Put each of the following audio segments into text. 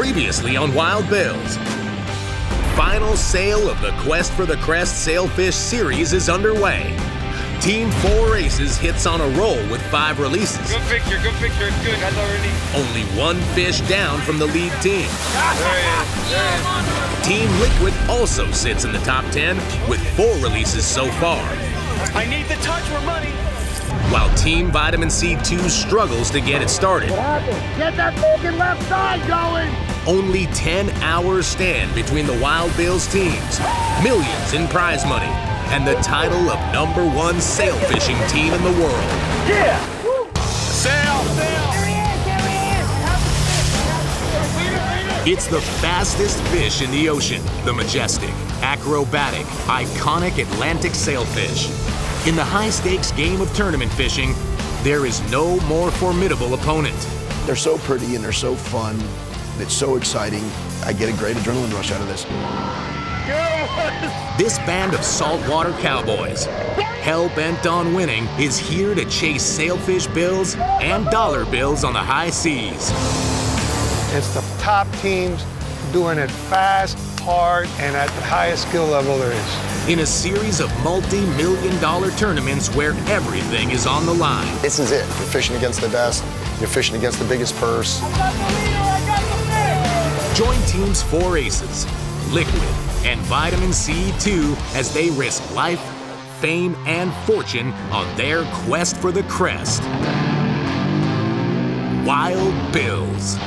Previously on Wild Bills. Final sale of the Quest for the Crest Sailfish series is underway. Team 4 Aces hits on a roll with 5 releases. Good picture, it's good, guys already. Only 1 fish down from the lead team. There it is. Team Liquid also sits in the top 10 with 4 releases so far. I need the touch, we're money. While Team Vitamin C2 struggles to get it started. Get that fucking left side going! Only 10 hours stand between the Wild Bills teams, millions in prize money, and the title of #1 sail fishing team in the world. Yeah! Sail! It's the fastest fish in the ocean, the majestic, acrobatic, iconic Atlantic sailfish. In the high-stakes game of tournament fishing, there is no more formidable opponent. They're so pretty and they're so fun. It's so exciting. I get a great adrenaline rush out of this. This band of saltwater cowboys, hell-bent on winning, is here to chase sailfish bills and dollar bills on the high seas. It's the top teams doing it fast, hard, and at the highest skill level there is. In a series of multi-million-dollar tournaments where everything is on the line. This is it. You're fishing against the best. You're fishing against the biggest purse. Join Teams 4 Aces, Liquid, and Vitamin C2 as they risk life, fame, and fortune on their quest for the crest. Wild Bills.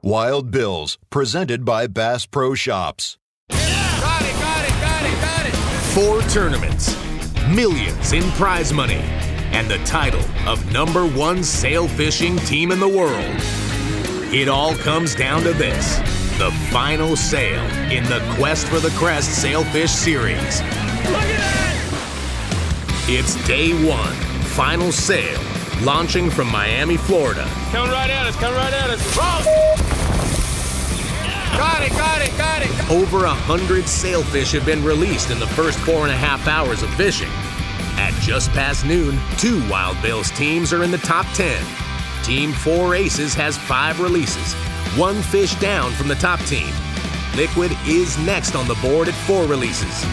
Wild Bills, presented by Bass Pro Shops. Got it. 4 tournaments, millions in prize money, and the title of #1 sail fishing team in the world. It all comes down to this: the final sail in the Quest for the Crest Sailfish Series. Look at that! It's day 1, final sail, launching from Miami, Florida. Coming right at us. Oh! Got it. Over 100 sailfish have been released in the first 4.5 hours of fishing. At just past noon, 2 Wild Bills teams are in the top 10. Team 4 Aces has 5 releases, 1 fish down from the top team. Liquid is next on the board at 4 releases.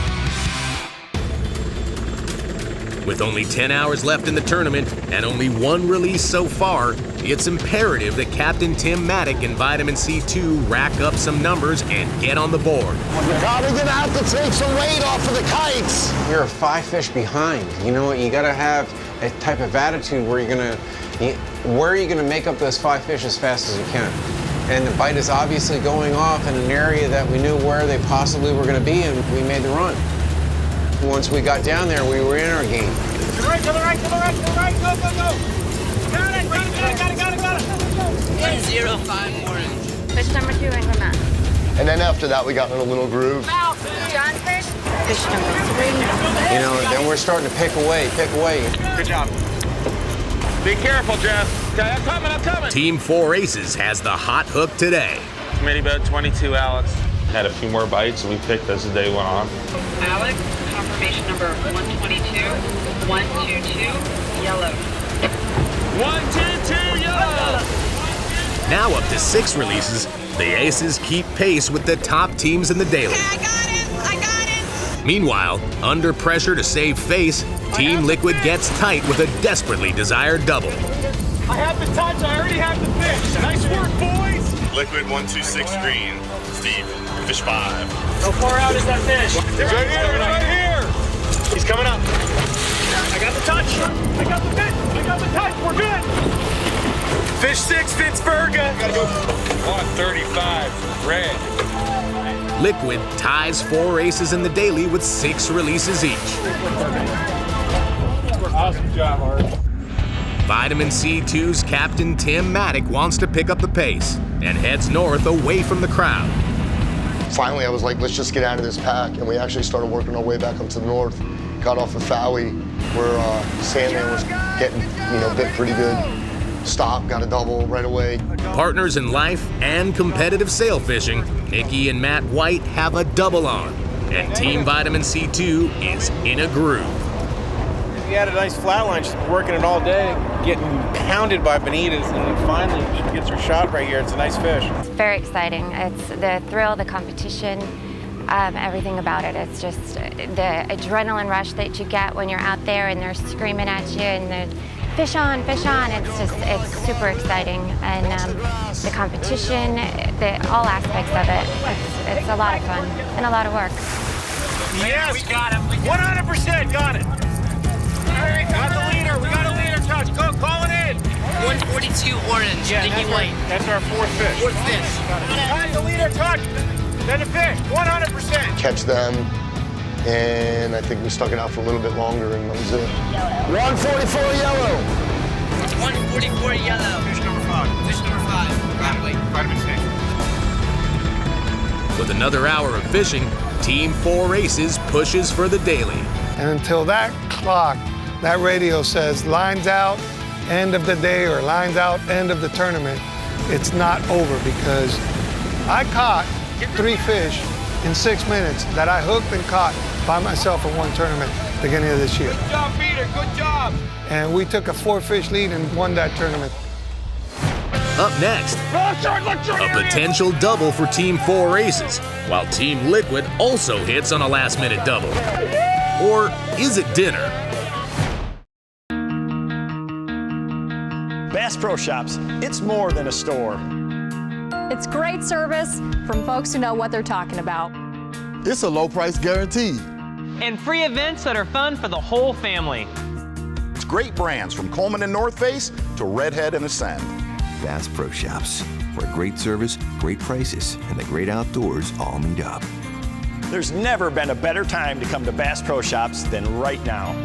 With only 10 hours left in the tournament and only 1 release so far, it's imperative that Captain Tim Maddock and Vitamin C2 rack up some numbers and get on the board. You're probably gonna have to take some weight off of the kites. You're 5 fish behind. You know what? You got to have a type of attitude where you're gonna make up those 5 fish as fast as you can. And the bite is obviously going off in an area that we knew where they possibly were going to be, and we made the run. Once we got down there, we were in our game. To the right, go. Got it. 105 orange. Fish number 2 in the mat. And then after that, we got in a little groove. John's fish. Fish number 3. You know, then we're starting to pick away. Good job. Be careful, Jeff. Okay, I'm coming. Team 4 Aces has the hot hook today. Maybe about 22, Alex. Had a few more bites, and we picked as the day went on. Alex, confirmation number 122, 122, yellow. 122, yellow! Now up to 6 releases, the Aces keep pace with the top teams in the daily. I got him! Meanwhile, under pressure to save face, Team Liquid gets tight with a desperately desired double. I have the touch, I already have the fish. Nice work, boys! Liquid 126 green. Steve, fish 5. How far out is that fish? He's right here. He's coming up. I got the touch. I got the fish. I got the touch. We're good. Fish 6, Pittsburgh. Gotta go. 135, red. Liquid ties 4 Aces in the daily with 6 releases each. Awesome job, Art. Vitamin C2's Captain Tim Maddock wants to pick up the pace and heads north away from the crowd. Finally, I was like, let's just get out of this pack. And we actually started working our way back up to the north. Got off of Fowey, where Sandman was getting, bit pretty good. Stopped, got a double right away. Partners in life and competitive sail fishing, Nikki and Matt White have a double on. And Team Vitamin C2 is in a groove. We had a nice flatline. She's been working it all day, getting pounded by bonitas, and then finally she gets her shot right here. It's a nice fish. It's very exciting. It's the thrill, the competition, everything about it. It's just the adrenaline rush that you get when you're out there and they're screaming at you and they're fish on, fish on. It's super exciting, and the competition, all aspects of it. It's a lot of fun and a lot of work. Yes, we got him. 100% got it. All right, got the leader. We got a leader touch. Go, call it in. 142 orange, sticky white. That's our fourth fish. Fourth fish. All right, the leader touch. Then the fish. 100%. Catch them, and I think we stuck it out for a little bit longer, and that was it. 144 yellow. 144 yellow. Fish number 5. Fish number 5. Right. Vitamin C. With another hour of fishing, Team 4 Aces pushes for the daily. And until that clock, that radio says lines out, end of the day, or lines out, end of the tournament, it's not over, because I caught 3 fish in 6 minutes that I hooked and caught by myself in one tournament at the beginning of this year. Good job, Peter. Good job. And we took a 4-fish lead and won that tournament. Up next, a potential double for Team 4 Aces, while Team Liquid also hits on a last-minute double. Or is it dinner? Bass Pro Shops, it's more than a store. It's great service from folks who know what they're talking about. It's a low price guarantee. And free events that are fun for the whole family. It's great brands from Coleman and North Face to Redhead and Ascend. Bass Pro Shops, where great service, great prices, and the great outdoors all meet up. There's never been a better time to come to Bass Pro Shops than right now.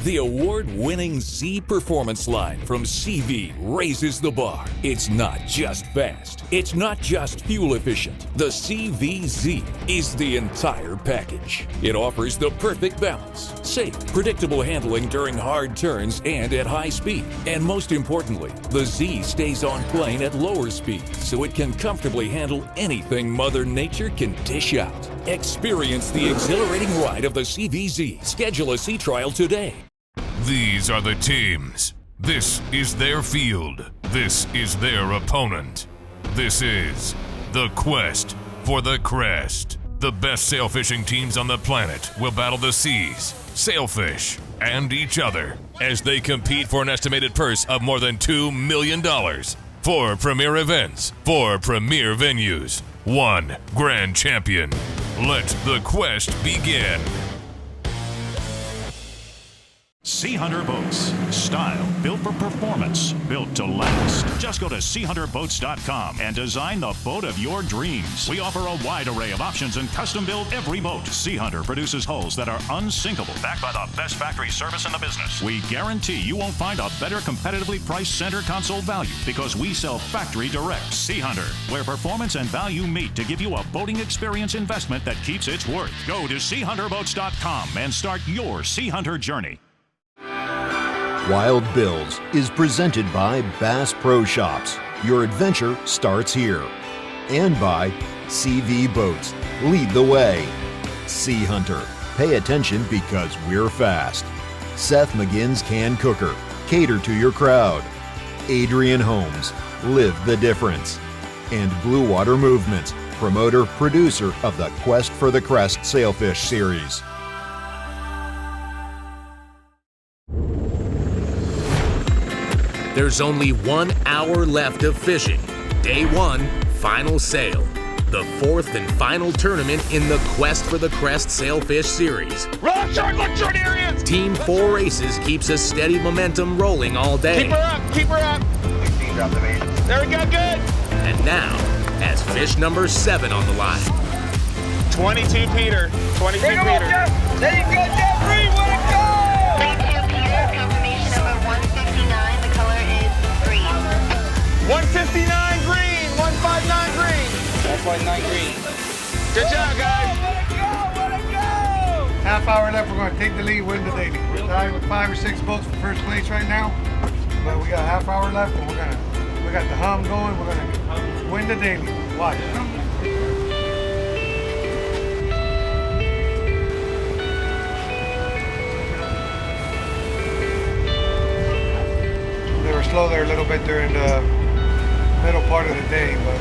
The award-winning Z Performance line from CV raises the bar. It's not just fast. It's not just fuel efficient. The CVZ is the entire package. It offers the perfect balance, safe, predictable handling during hard turns and at high speed. And most importantly, the Z stays on plane at lower speeds, so it can comfortably handle anything Mother Nature can dish out. Experience the exhilarating ride of the CVZ. Schedule a sea trial today. These are the teams. This is their field. This is their opponent. This is the quest for the crest. The best sailfishing teams on the planet will battle the seas, sailfish, and each other as they compete for an estimated purse of more than $2 million. 4 premier events, 4 premier venues, 1 grand champion. Let the quest begin. Sea Hunter Boats. Style built for performance, built to last. Just go to SeaHunterBoats.com and design the boat of your dreams. We offer a wide array of options and custom build every boat. Sea Hunter produces hulls that are unsinkable, backed by the best factory service in the business. We guarantee you won't find a better competitively priced center console value because we sell factory direct. Sea Hunter, where performance and value meet to give you a boating experience investment that keeps its worth. Go to SeaHunterBoats.com and start your Sea Hunter journey. Wild Bills is presented by Bass Pro Shops. Your adventure starts here. And by CV Boats. Lead the way. Sea Hunter. Pay attention because we're fast. Seth McGinn's Can Cooker. Cater to your crowd. Adrian Holmes. Live the difference. And Blue Water Movements. Promoter, producer of the Quest for the Crest Sailfish series. There's only 1 hour left of fishing. Day 1, final sail. The 4th and final tournament in the Quest for the Crest Sailfish Series. Roll short, luxurious! Team 4 Aces keeps a steady momentum rolling all day. Keep her up, keep her up. 16, drop the bait. There we go, good. And now, has fish number 7 on the line. 22, Peter. 22, Peter. There you go, Jeffrey, way to go! 22, Peter, confirmation number 159, the color is green. 159 green, 159 green. 159 green. Good job, guys. Half hour left, we're gonna take the lead, win the daily. We're tied with 5 or 6 boats for first place right now, but we got a half hour left, and we got the hum going, we're gonna win the daily. Watch. flow there a little bit during the middle part of the day, but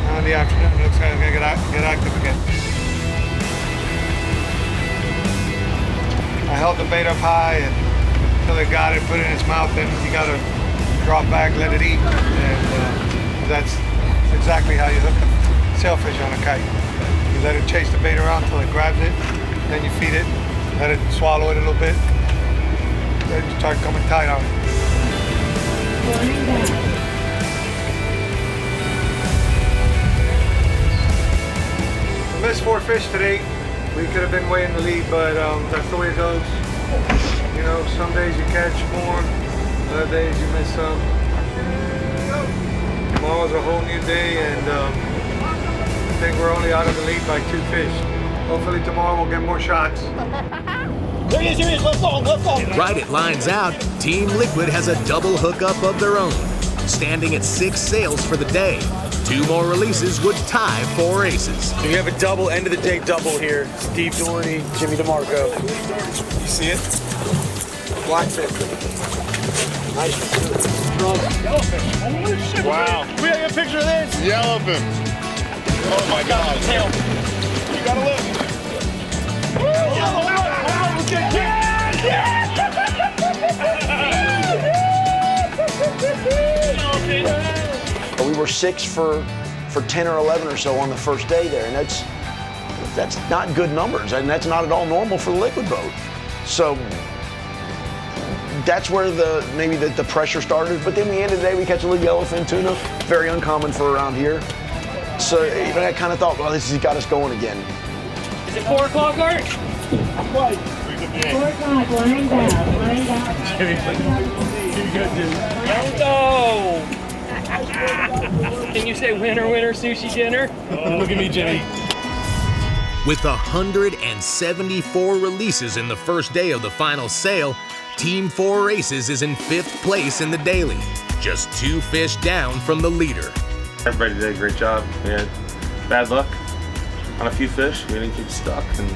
now in the afternoon it looks like it's gonna get active again. I held the bait up high until it got it, put it in its mouth, then you gotta drop back, let it eat, and that's exactly how you hook a sailfish on a kite. You let it chase the bait around until it grabs it, then you feed it, let it swallow it a little bit, then you start coming tight on it. We missed 4 fish today. We could have been way in the lead, but that's the way it goes. You know, some days you catch more, other days you miss some. Tomorrow's a whole new day, and I think we're only out of the lead by 2 fish. Hopefully tomorrow we'll get more shots. There he is, left on. Right at lines out, Team Liquid has a double hookup of their own, standing at 6 sails for the day. 2 more releases would tie 4 aces. So you have a double, end of the day double here. Steve Doherty, Jimmy DeMarco. You see it? Blackfish. Nice. Yellowfish. Holy shit. Wow. We gotta get a picture of this. Yellowfin. Oh my God. Tail. You gotta look. We were 6 for 10 or 11 or so on the first day there, and that's not good numbers, and that's not at all normal for the liquid boat. So that's where maybe the pressure started. But then at the end of the day, we catch a little yellowfin tuna, very uncommon for around here. So even I kind of thought, well, this has got us going again. Is it 4 o'clock, Art? What? 4 o'clock, lines out. Jimmy, good, dude. No! Can you say winner, winner, sushi dinner? Look at me, Jimmy. With 174 releases in the first day of the final sail, Team 4 Aces is in 5th place in the daily, just 2 fish down from the leader. Everybody did a great job. We had bad luck on a few fish. We didn't keep stuck, and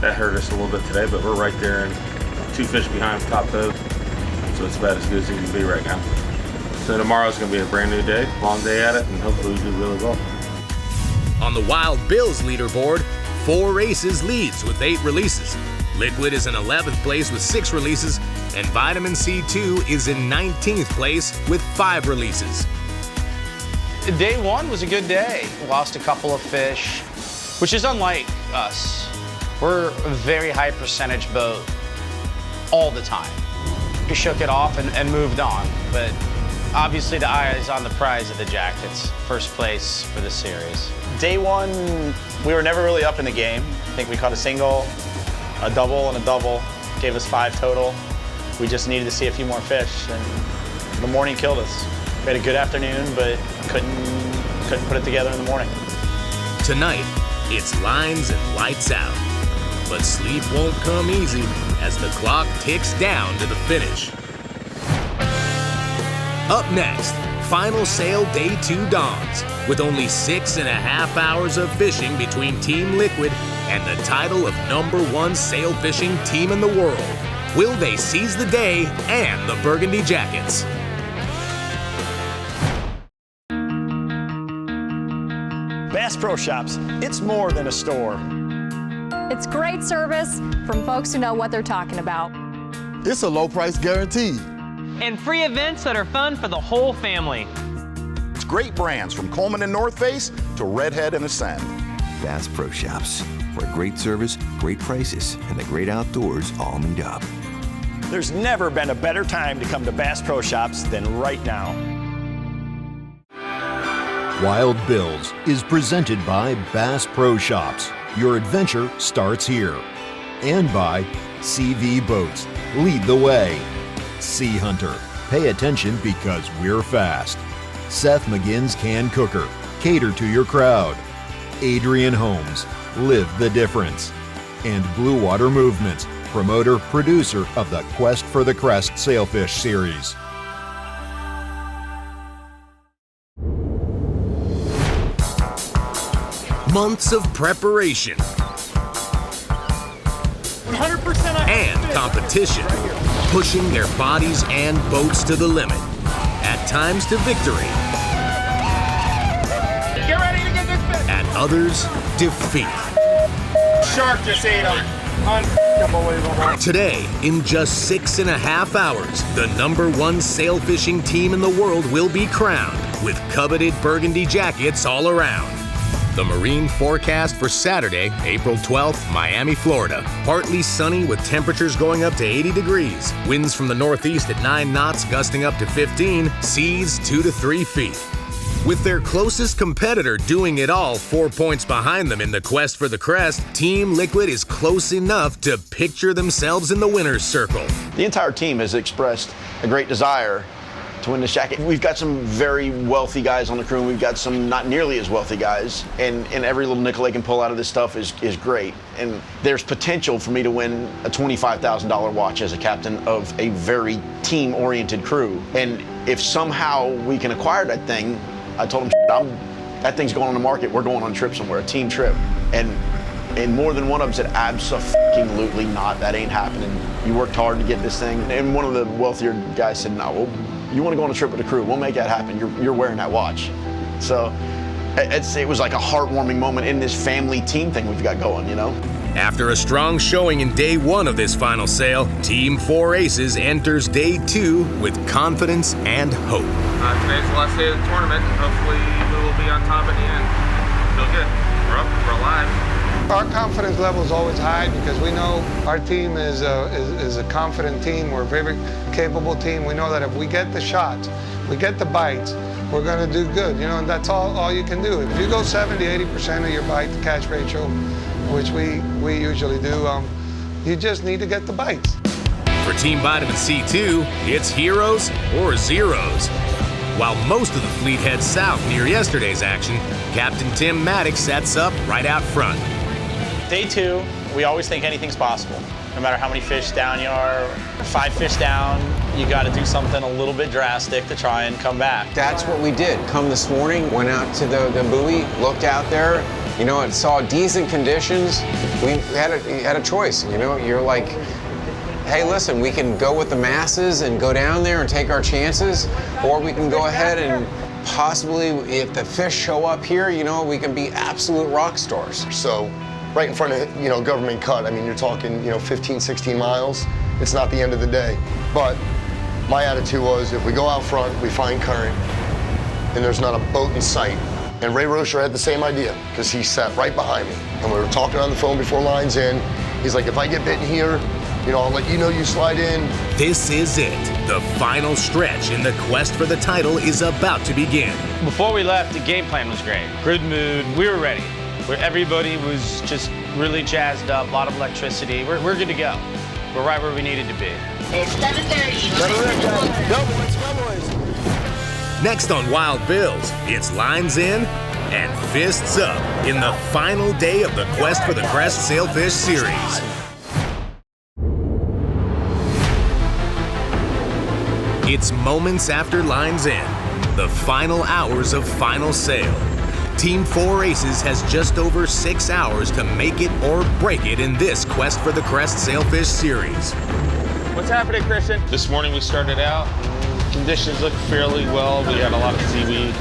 that hurt us a little bit today, but we're right there and 2 fish behind the top boat. So it's about as good as it can be right now. So tomorrow's gonna be a brand new day, long day at it, and hopefully we do really well. On the Wild Bill's leaderboard, 4 Aces leads with 8 releases. Liquid is in 11th place with 6 releases, and Vitamin C2 is in 19th place with 5 releases. Day 1 was a good day. Lost a couple of fish, which is unlike us. We're a very high percentage boat all the time. We shook it off and moved on, but obviously the eye is on the prize of the Jackets, first place for the series. Day 1, we were never really up in the game. I think we caught a single, a double, and a double. Gave us 5 total. We just needed to see a few more fish, and the morning killed us. We had a good afternoon, but couldn't put it together in the morning. Tonight, it's lines and lights out. But sleep won't come easy as the clock ticks down to the finish. Up next, final sail day 2 dawns, with only 6.5 hours of fishing between Team Liquid and the title of #1 sail fishing team in the world. Will they seize the day and the Burgundy Jackets? Bass Pro Shops, it's more than a store. It's great service from folks who know what they're talking about. It's a low price guarantee. And free events that are fun for the whole family. It's great brands from Coleman and North Face to Redhead and Ascend. Bass Pro Shops, where great service, great prices, and the great outdoors all meet up. There's never been a better time to come to Bass Pro Shops than right now. Wild Bill's is presented by Bass Pro Shops. Your adventure starts here. And by CV Boats. Lead the way. Sea Hunter. Pay attention because we're fast. Seth McGinn's Can Cooker. Cater to your crowd. Adrian Holmes. Live the difference. And Blue Water Movement. Promoter, producer of the Quest for the Crest Sailfish series. Months of preparation 100% and competition. pushing their bodies and boats to the limit, at times to victory, Get ready to get this fish. at others, defeat. Shark just ate him. Unbelievable. Today, in just 6.5 hours, the #1 sail fishing team in the world will be crowned with coveted burgundy jackets all around. The marine forecast for Saturday, April 12th, Miami, Florida. Partly sunny with temperatures going up to 80 degrees. Winds from the northeast at 9 knots, gusting up to 15. Seas 2 to 3 feet. With their closest competitor doing it all 4 points behind them in the quest for the crest, Team Liquid is close enough to picture themselves in the winner's circle. The entire team has expressed a great desire to win this jacket. We've got some very wealthy guys on the crew, and we've got some not nearly as wealthy guys, and every little nickel they can pull out of this stuff is great. And there's potential for me to win a $25,000 watch as a captain of a very team-oriented crew. And if somehow we can acquire that thing, I told them, that thing's going on the market. We're going on a trip somewhere, a team trip. And more than one of them said, absolutely not. That ain't happening. You worked hard to get this thing. And one of the wealthier guys said, no, well, you want to go on a trip with the crew? We'll make that happen. You're wearing that watch. So it was like a heartwarming moment in this family team thing we've got going, you know? After a strong showing in day 1 of this final sail, Team 4 Aces enters day 2 with confidence and hope. Today's the last day of the tournament, and hopefully we will be on top at the end. Feel good. We're up. We're alive. Our confidence level is always high because we know our team is a confident team. We're a very capable team. We know that if we get the shots, we get the bites, we're going to do good. You know, and that's all you can do. If you go 70-80% of your bite to catch ratio, which we usually do, you just need to get the bites. For Team Vitamin C2, it's heroes or zeros. While most of the fleet heads south near yesterday's action, Captain Tim Maddox sets up right out front. Day 2, we always think anything's possible. No matter how many fish down you are, 5 fish down, you got to do something a little bit drastic to try and come back. That's what we did. Come this morning, went out to the buoy, looked out there, you know, and saw decent conditions. We had a choice, you know. You're like, hey, listen, we can go with the masses and go down there and take our chances, or we can go ahead and possibly, if the fish show up here, you know, we can be absolute rock stars. So, right in front of, you know, government cut, I mean, you're talking, you know, 15, 16 miles. It's not the end of the day. But my attitude was, if we go out front, we find current, and there's not a boat in sight. And Ray Rocher had the same idea, because he sat right behind me. And we were talking on the phone before lines in. He's like, if I get bitten here, you know, I'll let you know you slide in. This is it. The final stretch in the quest for the title is about to begin. Before we left, the game plan was great. Good mood, we were ready. Where everybody was just really jazzed up, a lot of electricity. We're good to go. We're right where we needed to be. It's 7:30. Go, boys, go, boys. Next on Wild Bills, it's lines in and fists up in the final day of the Quest for the Crest Sailfish Series. It's moments after lines in, the final hours of final sail. Team 4 Aces has just over 6 hours to make it or break it in this Quest for the Crest Sailfish Series. What's happening, Christian? This morning we started out. Conditions looked fairly well. We had a lot of seaweed,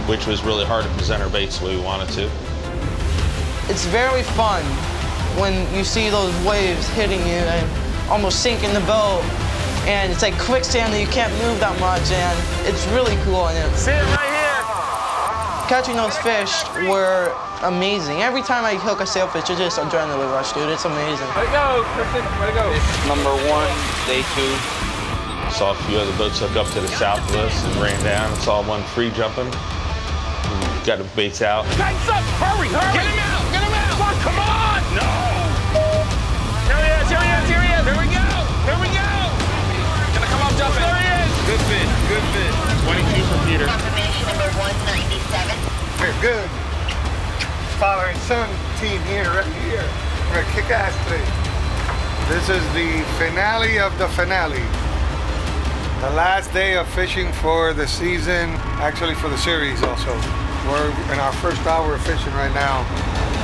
which was really hard to present our baits the way we wanted to. It's very fun when you see those waves hitting you and almost sinking the boat. And it's like quicksand that you can't move that much, and it's really cool. And See it right here! Catching those fish were amazing. Every time I hook a sailfish, it's just adrenaline rush, dude. It's amazing. Way to go, Christian, way to go. Number 1, day 2. Saw a few other boats hook up to the south of us and ran down. Saw one free jumping. Got the baits out. Tighten up! Hurry! Hurry! Get him out! Get him out! Come on! No! Here he is! Here he is! Here he is! Here we go! Here we go! Gonna come up jumping. There he is! Good fish, good fish. 22 for Peter. Confirmation number 197. We're good. Father and son team here, right here. We're a kick-ass today. This is the finale of the finale. The last day of fishing for the season, actually for the series also. We're in our first hour of fishing right now.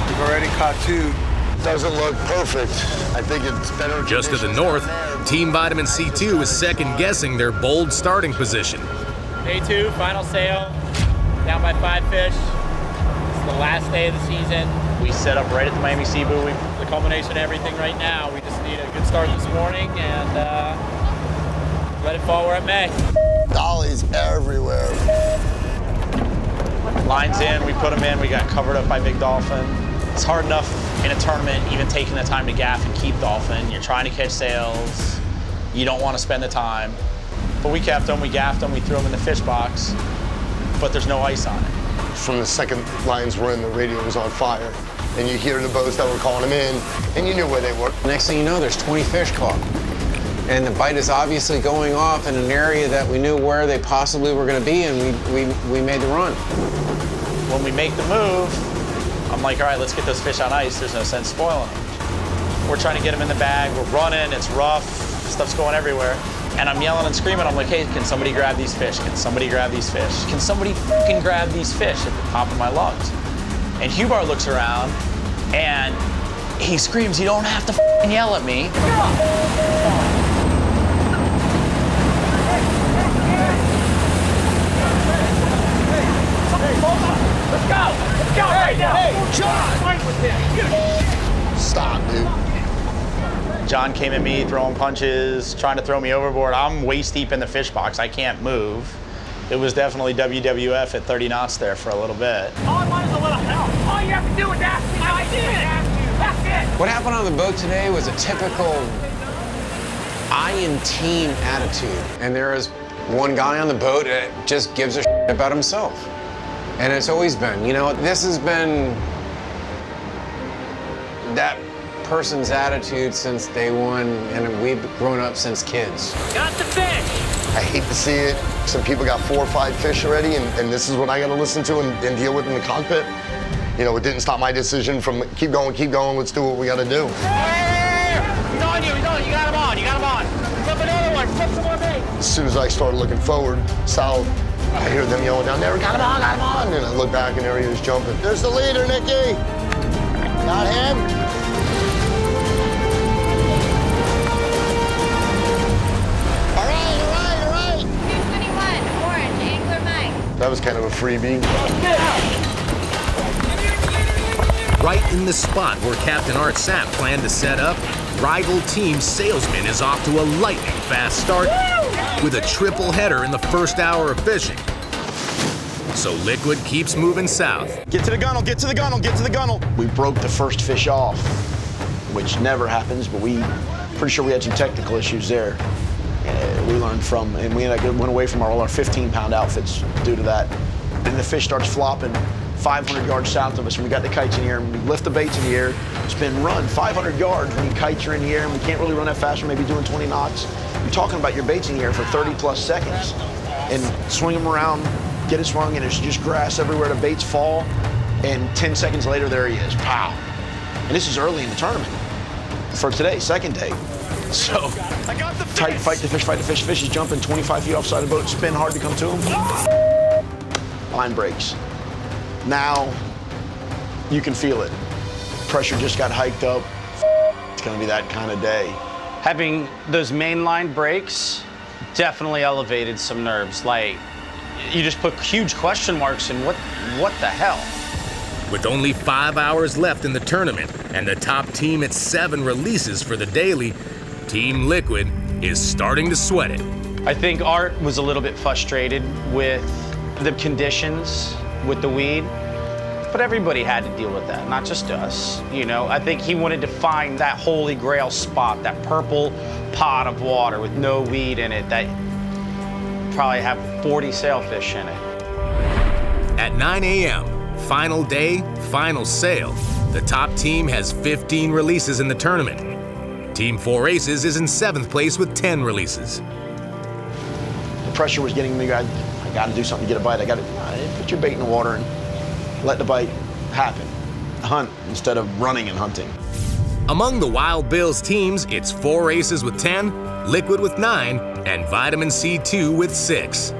We've already caught 2. doesn't look perfect. I think it's better. Just to the north, Team Vitamin C2 is second-guessing their bold starting position. Day 2, final sail, down by 5 fish. It's the last day of the season. We set up right at the Miami Sea buoy. The culmination of everything right now. We just need a good start this morning and let it fall where it may. Dollies everywhere. Lines in, we put them in, we got covered up by big dolphin. It's hard enough in a tournament, even taking the time to gaff and keep dolphin. You're trying to catch sails. You don't want to spend the time. But we kept them, we gaffed them, we threw them in the fish box, but there's no ice on it. From the second lines were in, the radio was on fire. And you hear the boats that were calling them in, and you knew where they were. Next thing you know, there's 20 fish caught. And the bite is obviously going off in an area that we knew where they possibly were going to be, and we made the run. When we make the move, I'm like, all right, let's get those fish on ice. There's no sense spoiling them. We're trying to get them in the bag. We're running. It's rough. Stuff's going everywhere. And I'm yelling and screaming. I'm like, hey, can somebody grab these fish? Can somebody grab these fish? Can somebody fucking grab these fish at the top of my lungs? And Hubar looks around and he screams, you don't have to fucking yell at me. Let's go! Let's go right now! Hey, John! Fight with him! Stop, dude. John came at me, throwing punches, trying to throw me overboard. I'm waist deep in the fish box. I can't move. It was definitely WWF at 30 knots there for a little bit. All I want is a little help. All you have to do is ask me. I did! That's it! What happened on the boat today was a typical I and team attitude. And there is one guy on the boat that just gives a shit about himself. And it's always been, you know, this has been that person's attitude since day one, and we've grown up since kids. Got the fish! I hate to see it. Some people got 4 or 5 fish already, and this is what I got to listen to and deal with in the cockpit. You know, it didn't stop my decision from keep going, let's do what we got to do. Hey! He's on you, he's on you. You got him on, you got him on. Flip another one, flip some more bait. As soon as I started looking forward, south, I hear them yelling down there, got him on, got him on. And I look back and there he was jumping. There's the leader, Nicky. Got him. All right. 221, orange, angler Mike. That was kind of a freebie. Right in the spot where Captain Art Sapp planned to set up, rival team Salesman is off to a lightning fast start with a triple header in the first hour of fishing. So Liquid keeps moving south. Get to the gunnel, get to the gunnel, get to the gunnel. We broke the first fish off, which never happens, but pretty sure we had some technical issues there. We learned from, and we went away from all our 15-pound outfits due to that. Then the fish starts flopping 500 yards south of us, and we got the kites in the air, and we lift the baits in the air, spin, run 500 yards when your kites are in the air, and we can't really run that fast, we're maybe doing 20 knots. You're talking about your baits in the air for 30-plus seconds, and swing them around, get it swung, and there's just grass everywhere, the baits fall, and 10 seconds later, there he is, pow. And this is early in the tournament for today, second day. So, tight, fight the fish, fish is jumping 25 feet offside the boat, spin hard to come to him. Line breaks. Now, you can feel it. Pressure just got hiked up. It's gonna be that kind of day. Having those mainline breaks definitely elevated some nerves. Like, you just put huge question marks in what the hell? With only 5 hours left in the tournament and the top team at 7 releases for the daily, Team Liquid is starting to sweat it. I think Art was a little bit frustrated with the conditions with the weed, but everybody had to deal with that, not just us. You know, I think he wanted to find that holy grail spot, that purple pot of water with no weed in it that probably have 40 sailfish in it. At 9 a.m., final day, final sail, the top team has 15 releases in the tournament. Team 4 Aces is in 7th place with 10 releases. The pressure was getting me. I got to do something to get a bite. I put your bait in the water and let the bite happen. Hunt instead of running and hunting. Among the Wild Bills teams, it's 4 Aces with 10, Liquid with 9, and Vitamin C2 with 6.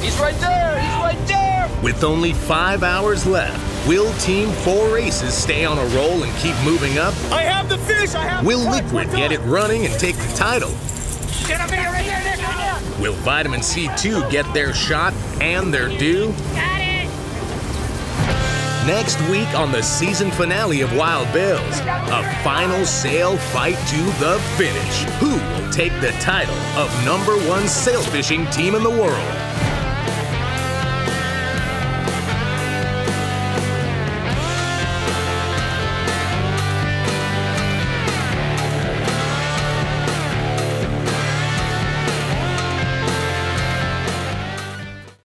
He's right there! He's right there! With only 5 hours left, will Team 4 Aces stay on a roll and keep moving up? I have the fish! I have Will the touch. Liquid get it running and take the title? Get up here, right there, Nick! Will Vitamin C2 get their shot and their due? Got it! Next week on the season finale of Wild Bills, a final sail fight to the finish. Who will take the title of #1 sail fishing team in the world?